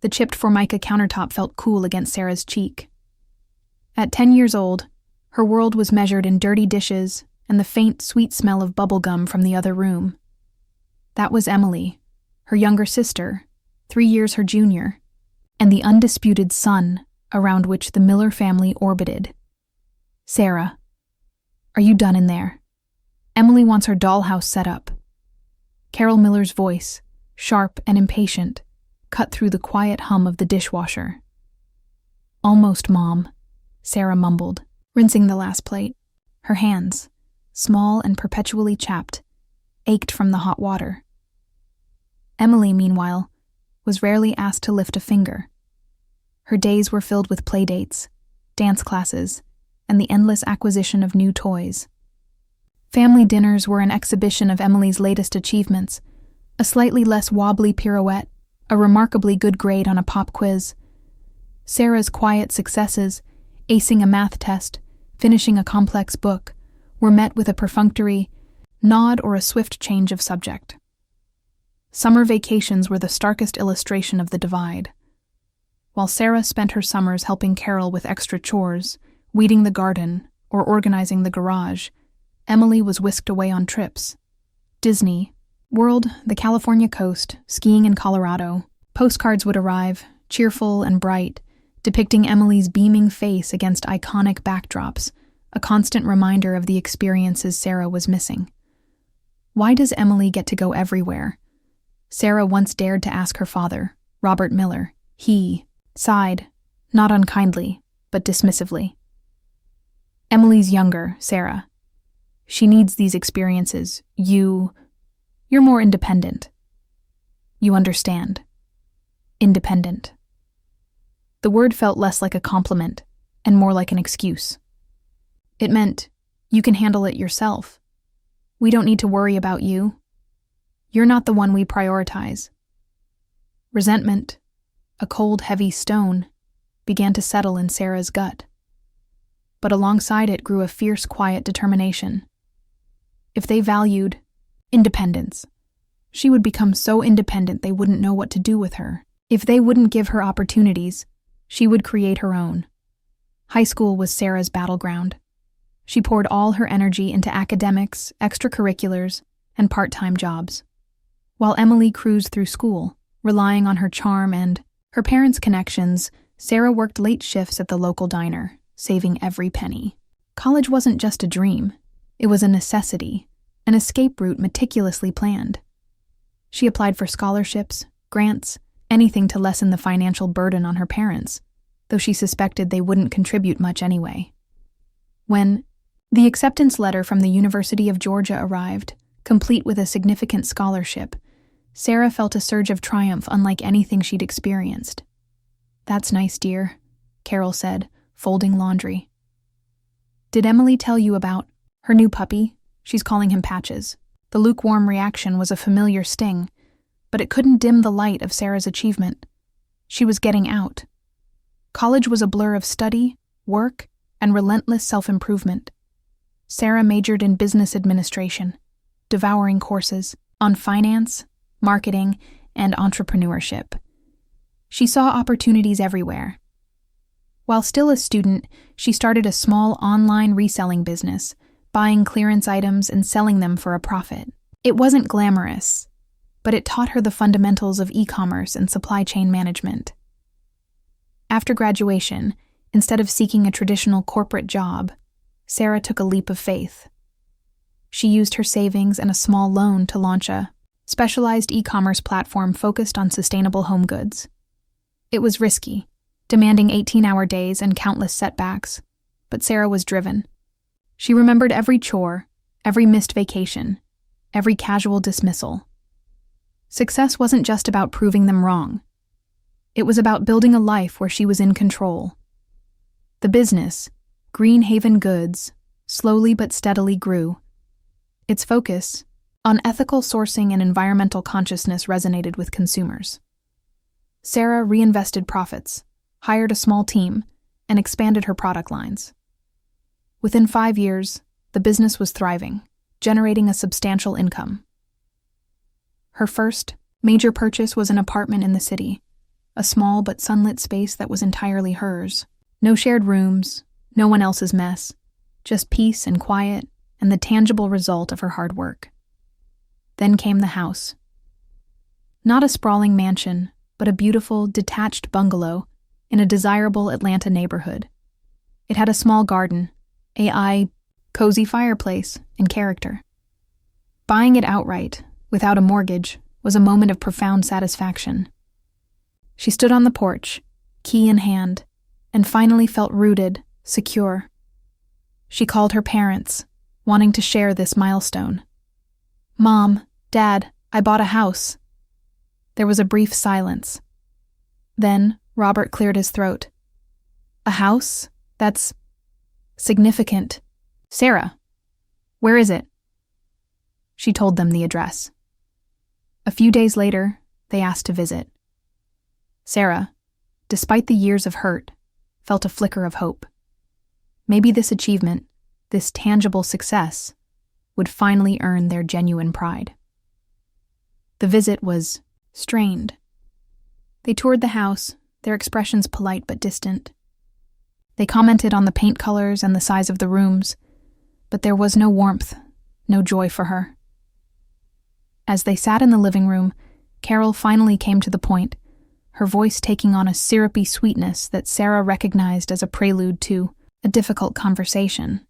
The chipped Formica countertop felt cool against Sarah's cheek. At 10 years old, her world was measured in dirty dishes and the faint, sweet smell of bubble gum from the other room. That was Emily, her younger sister, 3 years her junior, and the undisputed sun around which the Miller family orbited. "Sarah, are you done in there? Emily wants her dollhouse set up." Carol Miller's voice, sharp and impatient, cut through the quiet hum of the dishwasher. "Almost, Mom," Sarah mumbled, rinsing the last plate. Her hands, small and perpetually chapped, ached from the hot water. Emily, meanwhile, was rarely asked to lift a finger. Her days were filled with playdates, dance classes, and the endless acquisition of new toys. Family dinners were an exhibition of Emily's latest achievements, a slightly less wobbly pirouette, a remarkably good grade on a pop quiz. Sarah's quiet successes, acing a math test, finishing a complex book, were met with a perfunctory nod or a swift change of subject. Summer vacations were the starkest illustration of the divide. While Sarah spent her summers helping Carol with extra chores, weeding the garden, or organizing the garage, Emily was whisked away on trips. Disney, World, the California coast, skiing in Colorado. Postcards would arrive, cheerful and bright, depicting Emily's beaming face against iconic backdrops, a constant reminder of the experiences Sarah was missing. Why does Emily get to go everywhere? Sarah once dared to ask her father, Robert Miller. He sighed, not unkindly, but dismissively. "Emily's younger, Sarah. She needs these experiences. You're more independent. You understand. Independent." The word felt less like a compliment and more like an excuse. It meant, you can handle it yourself. We don't need to worry about you. You're not the one we prioritize. Resentment, a cold, heavy stone, began to settle in Sarah's gut. But alongside it grew a fierce, quiet determination. If they valued independence, she would become so independent they wouldn't know what to do with her. If they wouldn't give her opportunities, she would create her own. High school was Sarah's battleground. She poured all her energy into academics, extracurriculars, and part-time jobs. While Emily cruised through school, relying on her charm and her parents' connections, Sarah worked late shifts at the local diner, saving every penny. College wasn't just a dream. It was a necessity, an escape route meticulously planned. She applied for scholarships, grants, anything to lessen the financial burden on her parents, though she suspected they wouldn't contribute much anyway. When the acceptance letter from the University of Georgia arrived, complete with a significant scholarship, Sarah felt a surge of triumph unlike anything she'd experienced. "That's nice, dear," Carol said, folding laundry. "Did Emily tell you about her new puppy?" She's calling him Patches. The lukewarm reaction was a familiar sting, but it couldn't dim the light of Sarah's achievement. She was getting out. College was a blur of study, work, and relentless self-improvement. Sarah majored in business administration, devouring courses on finance, marketing, and entrepreneurship. She saw opportunities everywhere. While still a student, she started a small online reselling business, buying clearance items and selling them for a profit. It wasn't glamorous, but it taught her the fundamentals of e-commerce and supply chain management. After graduation, instead of seeking a traditional corporate job, Sarah took a leap of faith. She used her savings and a small loan to launch a specialized e-commerce platform focused on sustainable home goods. It was risky, demanding 18-hour days and countless setbacks, but Sarah was driven. She remembered every chore, every missed vacation, every casual dismissal. Success wasn't just about proving them wrong. It was about building a life where she was in control. The business, Green Haven Goods, slowly but steadily grew. Its focus on ethical sourcing and environmental consciousness resonated with consumers. Sarah reinvested profits, hired a small team, and expanded her product lines. Within 5 years, the business was thriving, generating a substantial income. Her first major purchase was an apartment in the city, a small but sunlit space that was entirely hers. No shared rooms, no one else's mess, just peace and quiet and the tangible result of her hard work. Then came the house. Not a sprawling mansion, but a beautiful, detached bungalow in a desirable Atlanta neighborhood. It had a small garden, cozy fireplace, and character. Buying it outright, without a mortgage, was a moment of profound satisfaction. She stood on the porch, key in hand, and finally felt rooted, secure. She called her parents, wanting to share this milestone. "Mom, Dad, I bought a house." There was a brief silence. Then Robert cleared his throat. "A house? That's significant. Sarah, where is it?" She told them the address. A few days later, they asked to visit. Sarah, despite the years of hurt, felt a flicker of hope. Maybe this achievement, this tangible success, would finally earn their genuine pride. The visit was strained. They toured the house, their expressions polite but distant. They commented on the paint colors and the size of the rooms, but there was no warmth, no joy for her. As they sat in the living room, Carol finally came to the point, her voice taking on a syrupy sweetness that Sarah recognized as a prelude to a difficult conversation.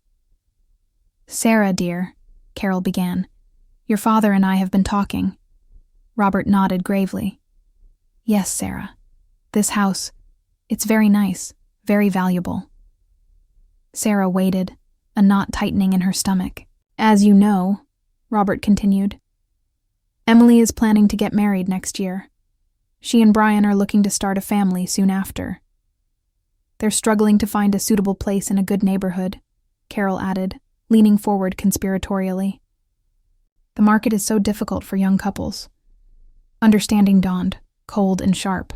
"Sarah, dear," Carol began, "your father and I have been talking." Robert nodded gravely. "Yes, Sarah. This house, it's very nice, very valuable." Sarah waited, a knot tightening in her stomach. "As you know," Robert continued, "Emily is planning to get married next year. She and Brian are looking to start a family soon after. They're struggling to find a suitable place in a good neighborhood," Carol added, leaning forward conspiratorially. "The market is so difficult for young couples." Understanding dawned, cold and sharp.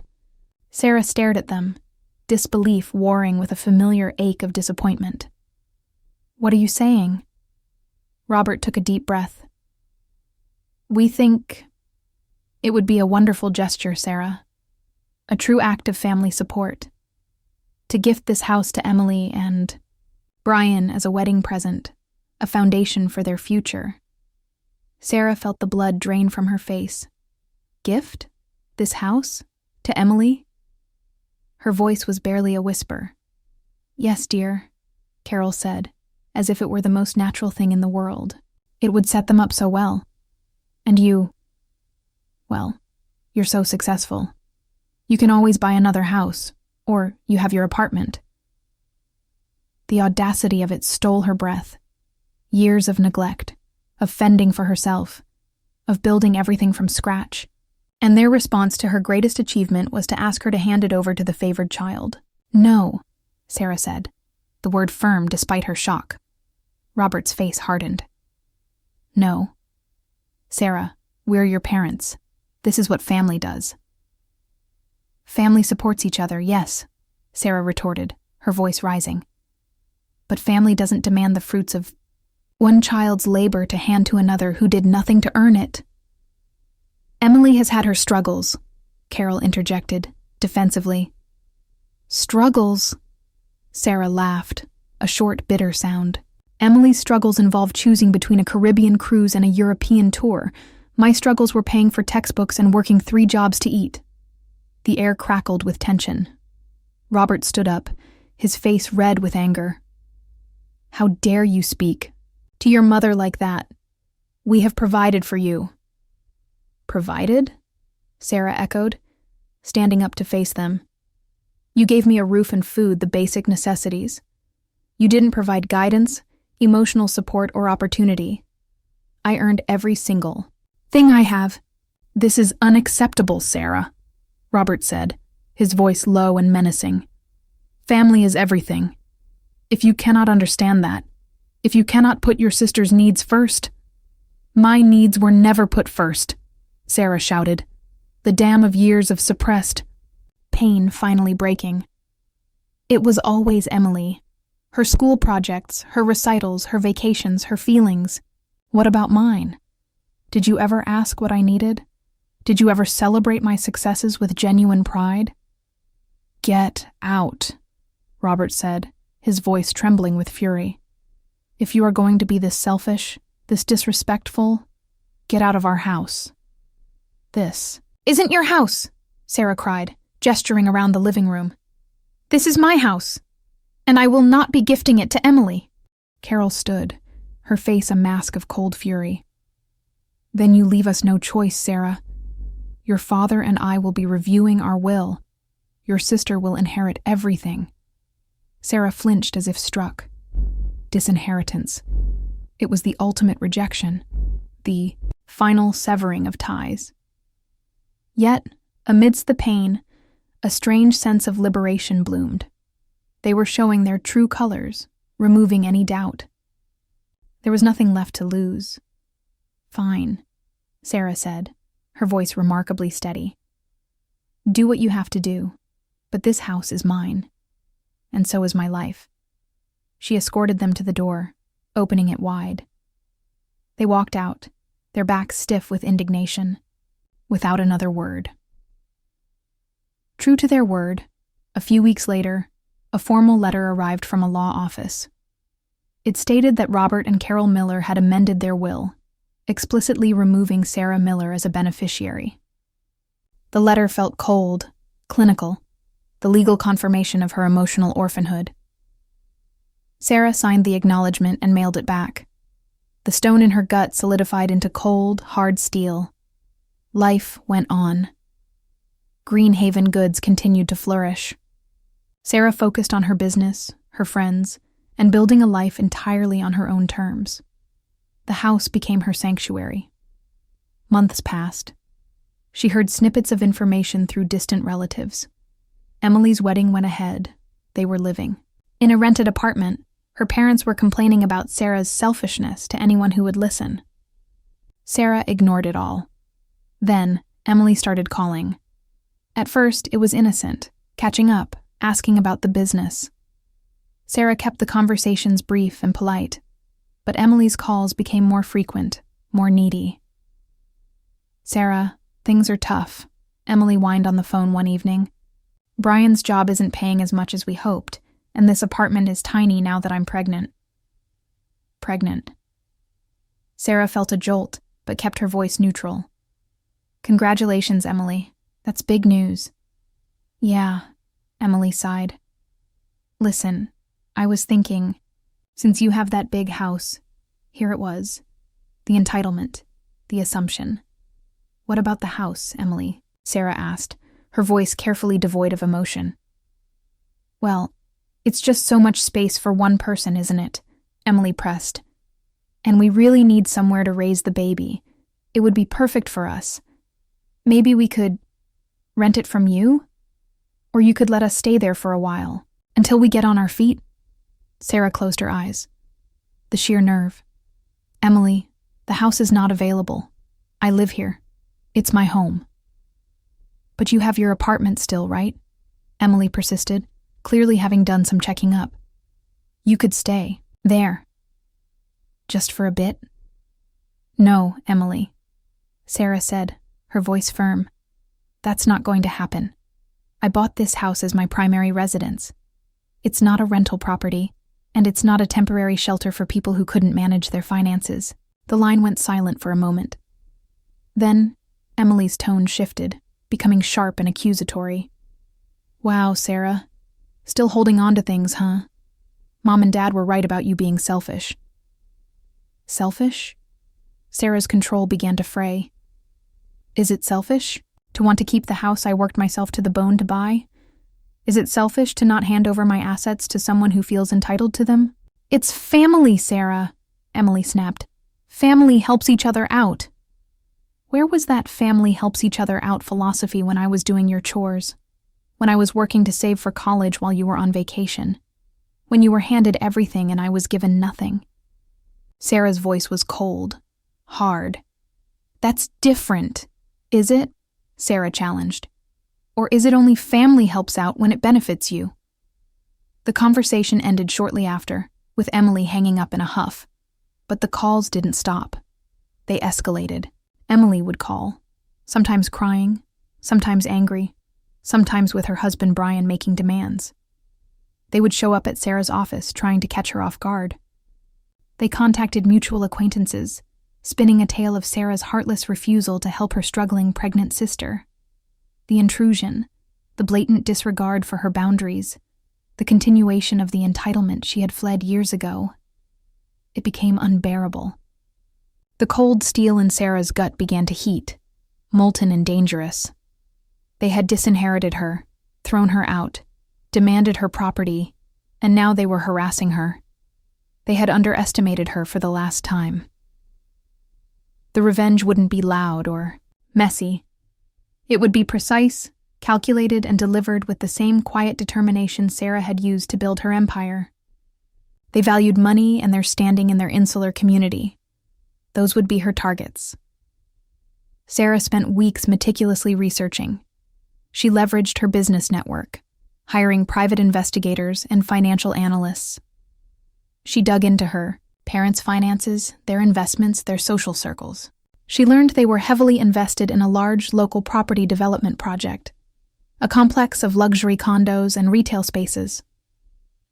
Sarah stared at them, disbelief warring with a familiar ache of disappointment. "What are you saying?" Robert took a deep breath. "We think it would be a wonderful gesture, Sarah. A true act of family support. To gift this house to Emily and Brian as a wedding present, a foundation for their future." Sarah felt the blood drain from her face. Gift? This house? To Emily? Her voice was barely a whisper. "Yes, dear," Carol said, as if it were the most natural thing in the world. "It would set them up so well. And you, well, you're so successful. You can always buy another house, or you have your apartment." The audacity of it stole her breath. Years of neglect, of fending for herself, of building everything from scratch. And their response to her greatest achievement was to ask her to hand it over to the favored child. "No," Sarah said, the word firm despite her shock. Robert's face hardened. "No. Sarah, we're your parents. This is what family does." "Family supports each other, yes," Sarah retorted, her voice rising. "But family doesn't demand the fruits of one child's labor to hand to another who did nothing to earn it." "Emily has had her struggles," Carol interjected, defensively. "Struggles?" Sarah laughed, a short, bitter sound. "Emily's struggles involved choosing between a Caribbean cruise and a European tour. My struggles were paying for textbooks and working 3 jobs to eat." The air crackled with tension. Robert stood up, his face red with anger. "How dare you speak to your mother like that? We have provided for you." "Provided?" Sarah echoed, standing up to face them. "You gave me a roof and food, the basic necessities. You didn't provide guidance, emotional support, or opportunity. I earned every single thing I have." "This is unacceptable, Sarah," Robert said, his voice low and menacing. "Family is everything. If you cannot understand that, if you cannot put your sister's needs first—" "My needs were never put first," Sarah shouted, the dam of years of suppressed pain finally breaking. "It was always Emily. Her school projects, her recitals, her vacations, her feelings. What about mine? Did you ever ask what I needed? Did you ever celebrate my successes with genuine pride? Get out, Robert said, his voice trembling with fury. If you are going to be this selfish, this disrespectful, get out of our house. This isn't your house, Sarah cried, gesturing around the living room. This is my house, and I will not be gifting it to Emily. Carol stood, her face a mask of cold fury. Then you leave us no choice, Sarah. Your father and I will be reviewing our will. Your sister will inherit everything. Sarah flinched as if struck. Disinheritance. It was the ultimate rejection, the final severing of ties. Yet, amidst the pain, a strange sense of liberation bloomed. They were showing their true colors, removing any doubt. There was nothing left to lose. Fine, Sarah said, her voice remarkably steady. Do what you have to do, but this house is mine, and so is my life. She escorted them to the door, opening it wide. They walked out, their backs stiff with indignation, without another word. True to their word, a few weeks later, a formal letter arrived from a law office. It stated that Robert and Carol Miller had amended their will, explicitly removing Sarah Miller as a beneficiary. The letter felt cold, clinical, the legal confirmation of her emotional orphanhood. Sarah signed the acknowledgement and mailed it back. The stone in her gut solidified into cold, hard steel. Life went on. Greenhaven goods continued to flourish. Sarah focused on her business, her friends, and building a life entirely on her own terms. The house became her sanctuary. Months passed. She heard snippets of information through distant relatives. Emily's wedding went ahead. They were living. In a rented apartment, her parents were complaining about Sarah's selfishness to anyone who would listen. Sarah ignored it all. Then, Emily started calling. At first, it was innocent, catching up, asking about the business. Sarah kept the conversations brief and polite, but Emily's calls became more frequent, more needy. Sarah, things are tough, Emily whined on the phone one evening. Brian's job isn't paying as much as we hoped, and this apartment is tiny now that I'm pregnant. Pregnant. Sarah felt a jolt, but kept her voice neutral. Congratulations, Emily. That's big news. Yeah, Emily sighed. Listen, I was thinking, since you have that big house, here it was. The entitlement, the assumption. What about the house, Emily? Sarah asked, her voice carefully devoid of emotion. Well, it's just so much space for one person, isn't it? Emily pressed. And we really need somewhere to raise the baby. It would be perfect for us. Maybe we could rent it from you? Or you could let us stay there for a while, until we get on our feet? Sarah closed her eyes. The sheer nerve. Emily, the house is not available. I live here. It's my home. But you have your apartment still, right? Emily persisted, clearly having done some checking up. You could stay, there. Just for a bit? No, Emily, Sarah said, her voice firm. That's not going to happen. I bought this house as my primary residence. It's not a rental property, and it's not a temporary shelter for people who couldn't manage their finances. The line went silent for a moment. Then, Emily's tone shifted, becoming sharp and accusatory. Wow, Sarah. Still holding on to things, huh? Mom and Dad were right about you being selfish. Selfish? Sarah's control began to fray. Is it selfish to want to keep the house I worked myself to the bone to buy? Is it selfish to not hand over my assets to someone who feels entitled to them? It's family, Sarah, Emily snapped. Family helps each other out. Where was that family helps each other out philosophy when I was doing your chores? When I was working to save for college while you were on vacation? When you were handed everything and I was given nothing? Sarah's voice was cold, hard. That's different, is it? Sarah challenged. Or is it only family helps out when it benefits you? The conversation ended shortly after, with Emily hanging up in a huff. But the calls didn't stop. They escalated. Emily would call. sometimes crying, sometimes angry, sometimes with her husband Brian making demands. They would show up at Sarah's office trying to catch her off guard. They contacted mutual acquaintances, spinning a tale of Sarah's heartless refusal to help her struggling pregnant sister. The intrusion, the blatant disregard for her boundaries, the continuation of the entitlement she had fled years ago. It became unbearable. The cold steel in Sarah's gut began to heat, molten and dangerous. They had disinherited her, thrown her out, demanded her property, and now they were harassing her. They had underestimated her for the last time. The revenge wouldn't be loud or messy. It would be precise, calculated, and delivered with the same quiet determination Sarah had used to build her empire. They valued money and their standing in their insular community. Those would be her targets. Sarah spent weeks meticulously researching. She leveraged her business network, hiring private investigators and financial analysts. She dug into her parents' finances, their investments, their social circles. She learned they were heavily invested in a large local property development project, a complex of luxury condos and retail spaces.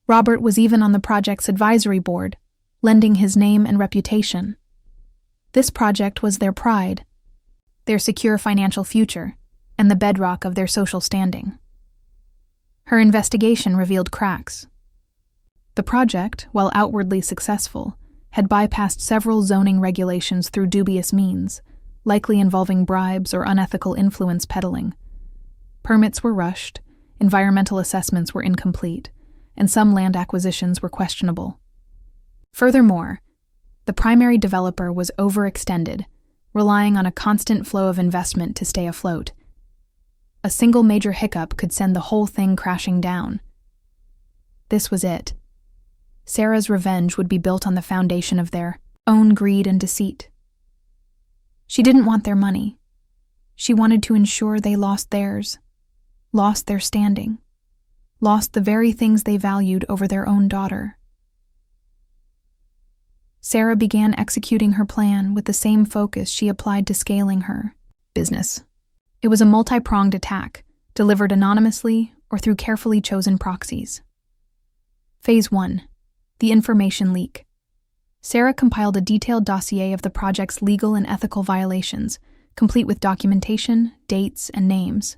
Robert was even on the project's advisory board, lending his name and reputation. This project was their pride, their secure financial future, and the bedrock of their social standing. Her investigation revealed cracks. The project, while outwardly successful, had bypassed several zoning regulations through dubious means, likely involving bribes or unethical influence peddling. Permits were rushed, environmental assessments were incomplete, and some land acquisitions were questionable. Furthermore, the primary developer was overextended, relying on a constant flow of investment to stay afloat. A single major hiccup could send the whole thing crashing down. This was it. Sarah's revenge would be built on the foundation of their own greed and deceit. She didn't want their money. She wanted to ensure they lost theirs, lost their standing, lost the very things they valued over their own daughter. Sarah began executing her plan with the same focus she applied to scaling her business. It was a multi-pronged attack, delivered anonymously or through carefully chosen proxies. Phase 1. The information leak. Sarah compiled a detailed dossier of the project's legal and ethical violations, complete with documentation, dates, and names.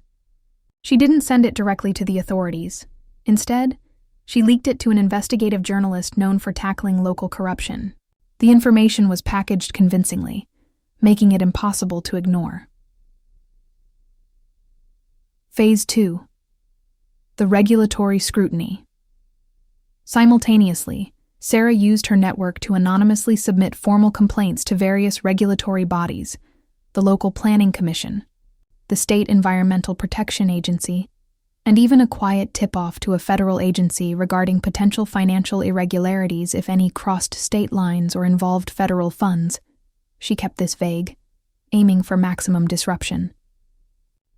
She didn't send it directly to the authorities. Instead, she leaked it to an investigative journalist known for tackling local corruption. The information was packaged convincingly, making it impossible to ignore. Phase 2. The regulatory scrutiny. Simultaneously, Sarah used her network to anonymously submit formal complaints to various regulatory bodies, the local planning commission, the state environmental protection agency, and even a quiet tip-off to a federal agency regarding potential financial irregularities if any crossed state lines or involved federal funds. She kept this vague, aiming for maximum disruption.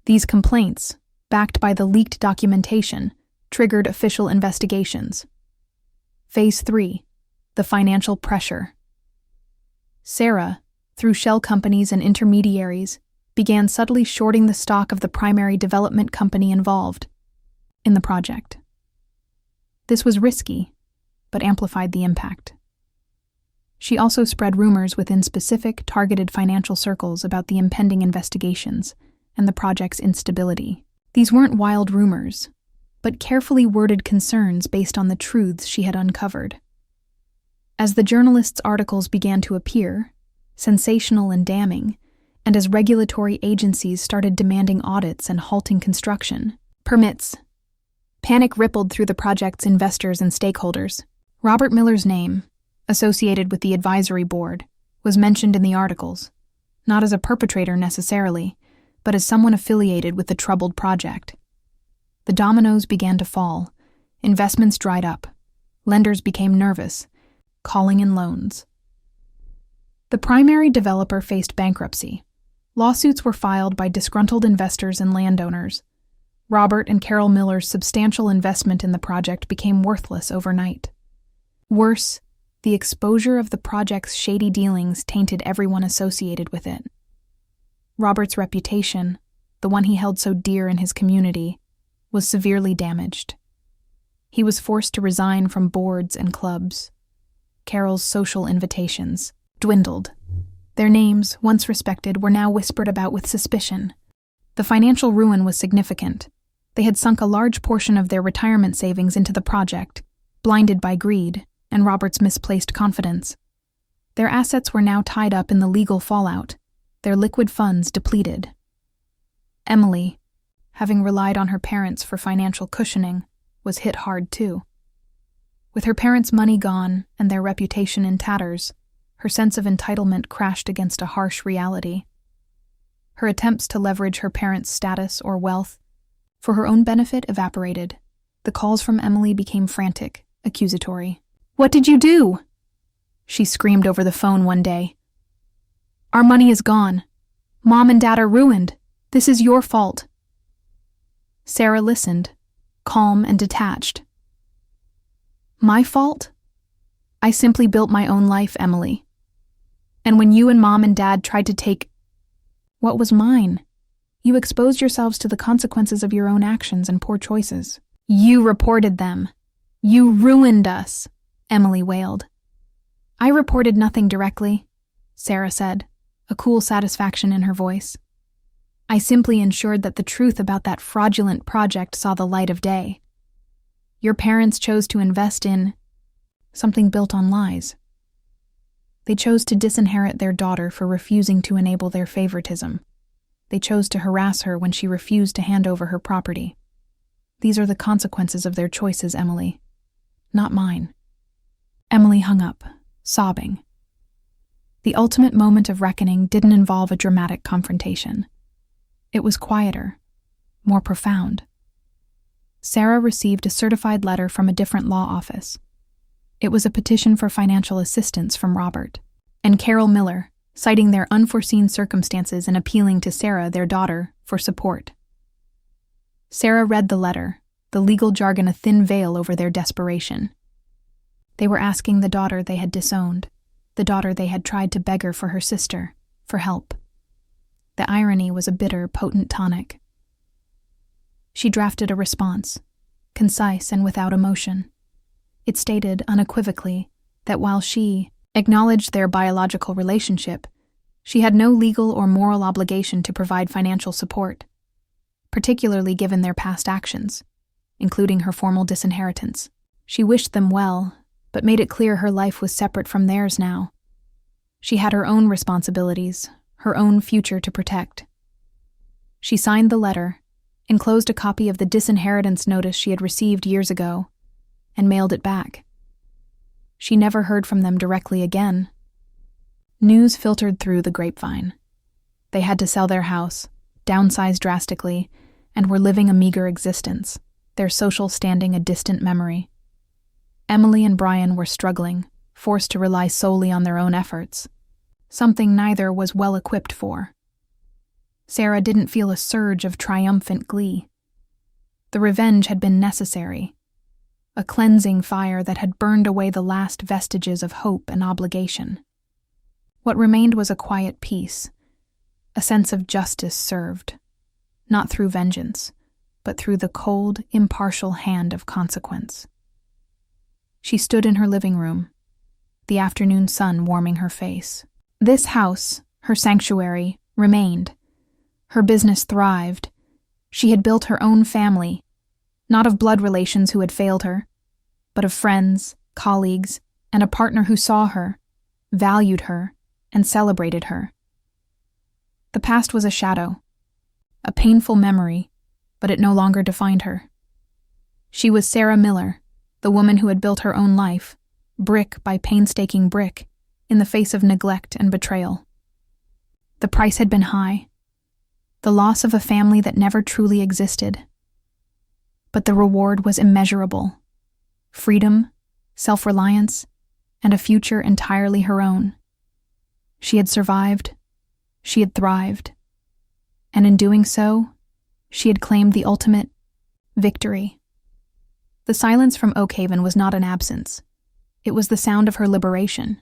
These complaints, backed by the leaked documentation, triggered official investigations. Phase 3. The financial pressure. Sarah, through shell companies and intermediaries, began subtly shorting the stock of the primary development company involved in the project. This was risky, but amplified the impact. She also spread rumors within specific, targeted financial circles about the impending investigations and the project's instability. These weren't wild rumors, but carefully worded concerns based on the truths she had uncovered. As the journalists' articles began to appear, sensational and damning, and as regulatory agencies started demanding audits and halting construction permits, panic rippled through the project's investors and stakeholders. Robert Miller's name, associated with the advisory board, was mentioned in the articles, not as a perpetrator necessarily, but as someone affiliated with the troubled project. The dominoes began to fall, investments dried up, lenders became nervous, calling in loans. The primary developer faced bankruptcy. Lawsuits were filed by disgruntled investors and landowners. Robert and Carol Miller's substantial investment in the project became worthless overnight. Worse, the exposure of the project's shady dealings tainted everyone associated with it. Robert's reputation, the one he held so dear in his community, was severely damaged. He was forced to resign from boards and clubs. Carol's social invitations dwindled. Their names, once respected, were now whispered about with suspicion. The financial ruin was significant. They had sunk a large portion of their retirement savings into the project, blinded by greed and Robert's misplaced confidence. Their assets were now tied up in the legal fallout, their liquid funds depleted. Emily, having relied on her parents for financial cushioning, was hit hard too. With her parents' money gone and their reputation in tatters, her sense of entitlement crashed against a harsh reality. Her attempts to leverage her parents' status or wealth for her own benefit evaporated. The calls from Emily became frantic, accusatory. "What did you do?" she screamed over the phone one day. "Our money is gone. Mom and Dad are ruined. This is your fault." Sarah listened, calm and detached. "My fault? I simply built my own life, Emily. And when you and Mom and Dad tried to take what was mine, you exposed yourselves to the consequences of your own actions and poor choices. You reported them. You ruined us," Emily wailed. "I reported nothing directly," Sarah said, a cool satisfaction in her voice. "I simply ensured that the truth about that fraudulent project saw the light of day. Your parents chose to invest in something built on lies. They chose to disinherit their daughter for refusing to enable their favoritism. They chose to harass her when she refused to hand over her property. These are the consequences of their choices, Emily. Not mine." Emily hung up, sobbing. The ultimate moment of reckoning didn't involve a dramatic confrontation. It was quieter, more profound. Sarah received a certified letter from a different law office. It was a petition for financial assistance from Robert and Carol Miller, citing their unforeseen circumstances and appealing to Sarah, their daughter, for support. Sarah read the letter, the legal jargon a thin veil over their desperation. They were asking the daughter they had disowned, the daughter they had tried to beggar for her sister, for help. The irony was a bitter, potent tonic. She drafted a response, concise and without emotion. It stated unequivocally that while she acknowledged their biological relationship, she had no legal or moral obligation to provide financial support, particularly given their past actions, including her formal disinheritance. She wished them well, but made it clear her life was separate from theirs now. She had her own responsibilities, her own future to protect. She signed the letter, enclosed a copy of the disinheritance notice she had received years ago, and mailed it back. She never heard from them directly again. News filtered through the grapevine. They had to sell their house, downsize drastically, and were living a meager existence, their social standing a distant memory. Emily and Brian were struggling, forced to rely solely on their own efforts, something neither was well equipped for. Sarah didn't feel a surge of triumphant glee. The revenge had been necessary, a cleansing fire that had burned away the last vestiges of hope and obligation. What remained was a quiet peace, a sense of justice served, not through vengeance, but through the cold, impartial hand of consequence. She stood in her living room, the afternoon sun warming her face. This house, her sanctuary, remained. Her business thrived. She had built her own family, not of blood relations who had failed her, but of friends, colleagues, and a partner who saw her, valued her, and celebrated her. The past was a shadow, a painful memory, but it no longer defined her. She was Sarah Miller, the woman who had built her own life, brick by painstaking brick, in the face of neglect and betrayal. The price had been high, the loss of a family that never truly existed. But the reward was immeasurable. Freedom, self-reliance, and a future entirely her own. She had survived, she had thrived, and in doing so, she had claimed the ultimate victory. The silence from Oak Haven was not an absence. It was the sound of her liberation.